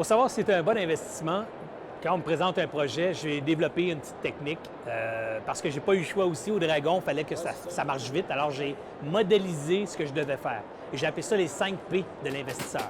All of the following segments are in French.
Pour savoir si c'est un bon investissement, quand on me présente un projet, j'ai développé une petite technique parce que j'ai pas eu le choix aussi. Au Dragon, il fallait que ça marche vite. Alors, j'ai modélisé ce que je devais faire. Et j'ai appelé ça les 5 P de l'investisseur.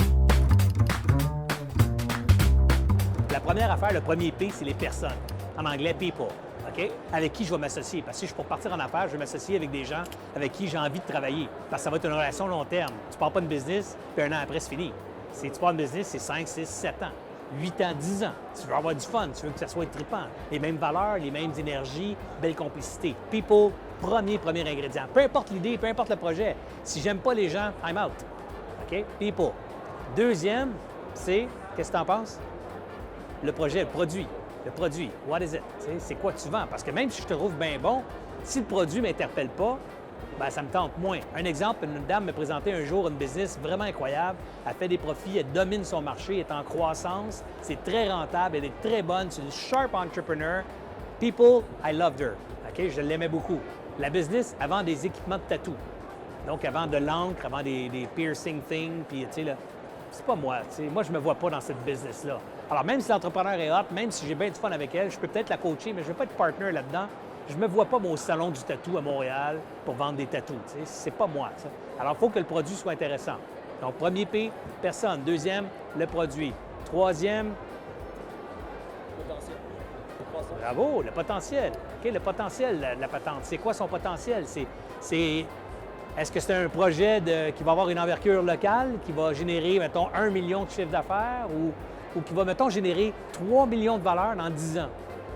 La première affaire, le premier P, c'est les personnes. En anglais, people. OK? Avec qui je vais m'associer. Parce que si je suis pour partir en affaires, je vais m'associer avec des gens avec qui j'ai envie de travailler. Parce que ça va être une relation long terme. Tu pars pas de business, puis un an après, c'est fini. Si tu pars de business, c'est 5, 6, 7 ans. 8 ans, 10 ans. Tu veux avoir du fun, tu veux que ça soit trippant. Les mêmes valeurs, les mêmes énergies, belle complicité. People, premier ingrédient. Peu importe l'idée, peu importe le projet. Si j'aime pas les gens, I'm out. OK? People. Deuxième, c'est, qu'est-ce que tu en penses? Le projet, le produit. Le produit, what is it? C'est quoi tu vends? Parce que même si je te trouve bien bon, si le produit ne m'interpelle pas, bien, ça me tente moins. Un exemple, une dame me présentait un jour une business vraiment incroyable. Elle fait des profits, elle domine son marché, elle est en croissance, c'est très rentable, elle est très bonne, c'est une sharp entrepreneur. People, I loved her. OK? Je l'aimais beaucoup. La business, elle vend des équipements de tatou. Donc, elle vend de l'encre, elle vend des piercing things, puis tu sais, là, c'est pas moi. T'sais. Moi, je me vois pas dans cette business-là. Alors, même si l'entrepreneur est hot, même si j'ai bien du fun avec elle, je peux peut-être la coacher, mais je ne vais pas être partner là-dedans. Je me vois pas au salon du tatou à Montréal pour vendre des tatous. C'est pas moi. Ça. Alors, il faut que le produit soit intéressant. Donc, premier P, personne. Deuxième, le produit. Troisième, Potentiel. bravo, le potentiel. OK, le potentiel, la patente. C'est quoi son potentiel? Est-ce que c'est un projet qui va avoir une envergure locale, qui va générer, mettons, 1 million de chiffre d'affaires ou qui va, mettons, générer 3 millions de valeur dans 10 ans?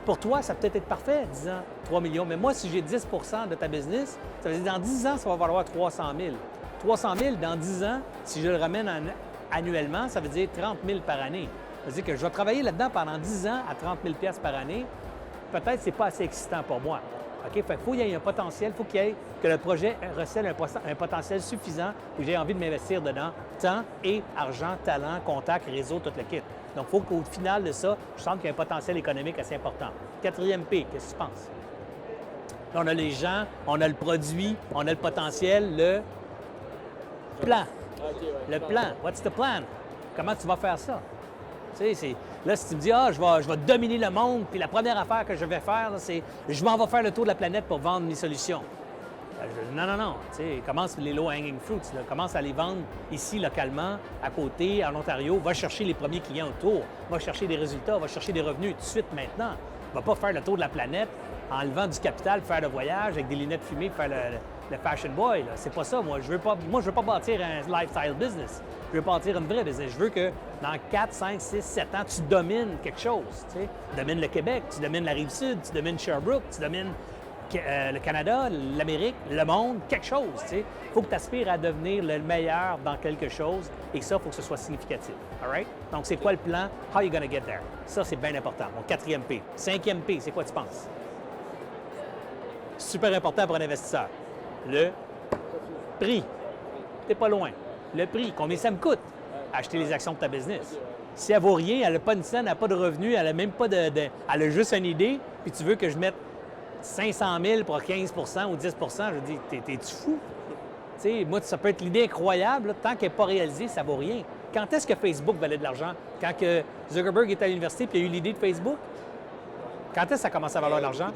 Pour toi, ça peut être parfait, 10 ans, 3 millions. Mais moi, si j'ai 10 de ta business, ça veut dire dans 10 ans, ça va valoir 300 000. 300 000 dans 10 ans, si je le ramène annuellement, ça veut dire 30 000 par année. Ça veut dire que je vais travailler là-dedans pendant 10 ans à 30 000 par année. Peut-être que ce n'est pas assez excitant pour moi. OK? Fait qu'il faut qu'il y ait un potentiel, il faut qu'il y ait que le projet recèle un potentiel suffisant où j'ai envie de m'investir dedans. Temps et argent, talent, contact, réseau, tout le kit. Donc, il faut qu'au final de ça, je sente qu'il y a un potentiel économique assez important. Quatrième P, qu'est-ce que tu penses? Là, on a les gens, on a le produit, on a le potentiel, le plan. Okay, ouais. Le plan. What's the plan? Comment tu vas faire ça? Tu sais, là, si tu me dis, je vais dominer le monde, puis la première affaire que je vais faire, c'est je m'en vais faire le tour de la planète pour vendre mes solutions. Non. Tu sais, commence les low-hanging fruits. Là. Commence à les vendre ici, localement, à côté, en Ontario. Va chercher les premiers clients autour. Va chercher des résultats. Va chercher des revenus tout de suite, maintenant. Va pas faire le tour de la planète en levant du capital, faire le voyage avec des lunettes fumées, faire le fashion boy. Là. C'est pas ça. Moi, je veux pas bâtir un lifestyle business. Je veux bâtir une vraie business. Je veux que dans 4, 5, 6, 7 ans, tu domines quelque chose. Tu domines le Québec, tu domines la Rive-Sud, tu domines Sherbrooke, tu domines le Canada, l'Amérique, le monde, quelque chose. Il faut que tu aspires à devenir le meilleur dans quelque chose et ça, il faut que ce soit significatif. All right? Donc, c'est quoi le plan? How are you going to get there? Ça, c'est bien important. Mon quatrième P. Cinquième P, c'est quoi tu penses? Super important pour un investisseur. Le prix. T'es pas loin. Le prix. Combien ça me coûte? Acheter les actions de ta business. Si elle vaut rien, elle n'a pas une scène, elle n'a pas de revenus, elle n'a même pas elle a juste une idée, puis tu veux que je mette 500 000 pour 15 ou 10 je dis, t'es-tu fou? T'sais, moi, ça peut être l'idée incroyable, là, tant qu'elle n'est pas réalisée, ça ne vaut rien. Quand est-ce que Facebook valait de l'argent? Quand que Zuckerberg était à l'université et il a eu l'idée de Facebook? Quand est-ce que ça commence à valoir de l'argent?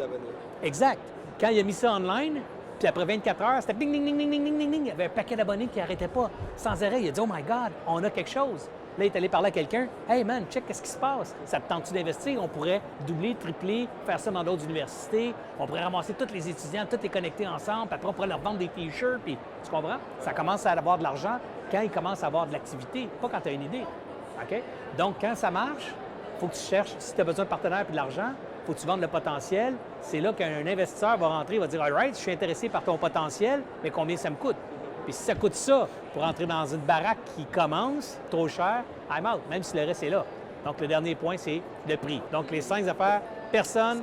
Exact. Quand il a mis ça online, puis après 24 heures, c'était ding, ding, ding, ding, ding, ding, ding. Il y avait un paquet d'abonnés qui n'arrêtaient pas sans arrêt. Il a dit, oh my God, on a quelque chose. Là, il est allé parler à quelqu'un. Hey man, check, qu'est-ce qui se passe? Ça te tente-tu d'investir? On pourrait doubler, tripler, faire ça dans d'autres universités. On pourrait ramasser tous les étudiants, tous les connecter ensemble. Puis après, on pourrait leur vendre des T-shirts. Puis, tu comprends? Ça commence à avoir de l'argent quand il commence à avoir de l'activité, pas quand tu as une idée. OK? Donc, quand ça marche, il faut que tu cherches, si tu as besoin de partenaires et de l'argent, il faut que tu vendes le potentiel. C'est là qu'un investisseur va rentrer, il va dire, all right, je suis intéressé par ton potentiel, mais combien ça me coûte? Puis si ça coûte ça pour entrer dans une baraque qui commence, trop cher, I'm out, même si le reste est là. Donc, le dernier point, c'est le prix. Donc, les 5 affaires, personne,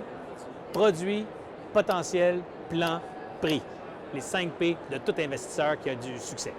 produit, potentiel, plan, prix. Les 5 P de tout investisseur qui a du succès.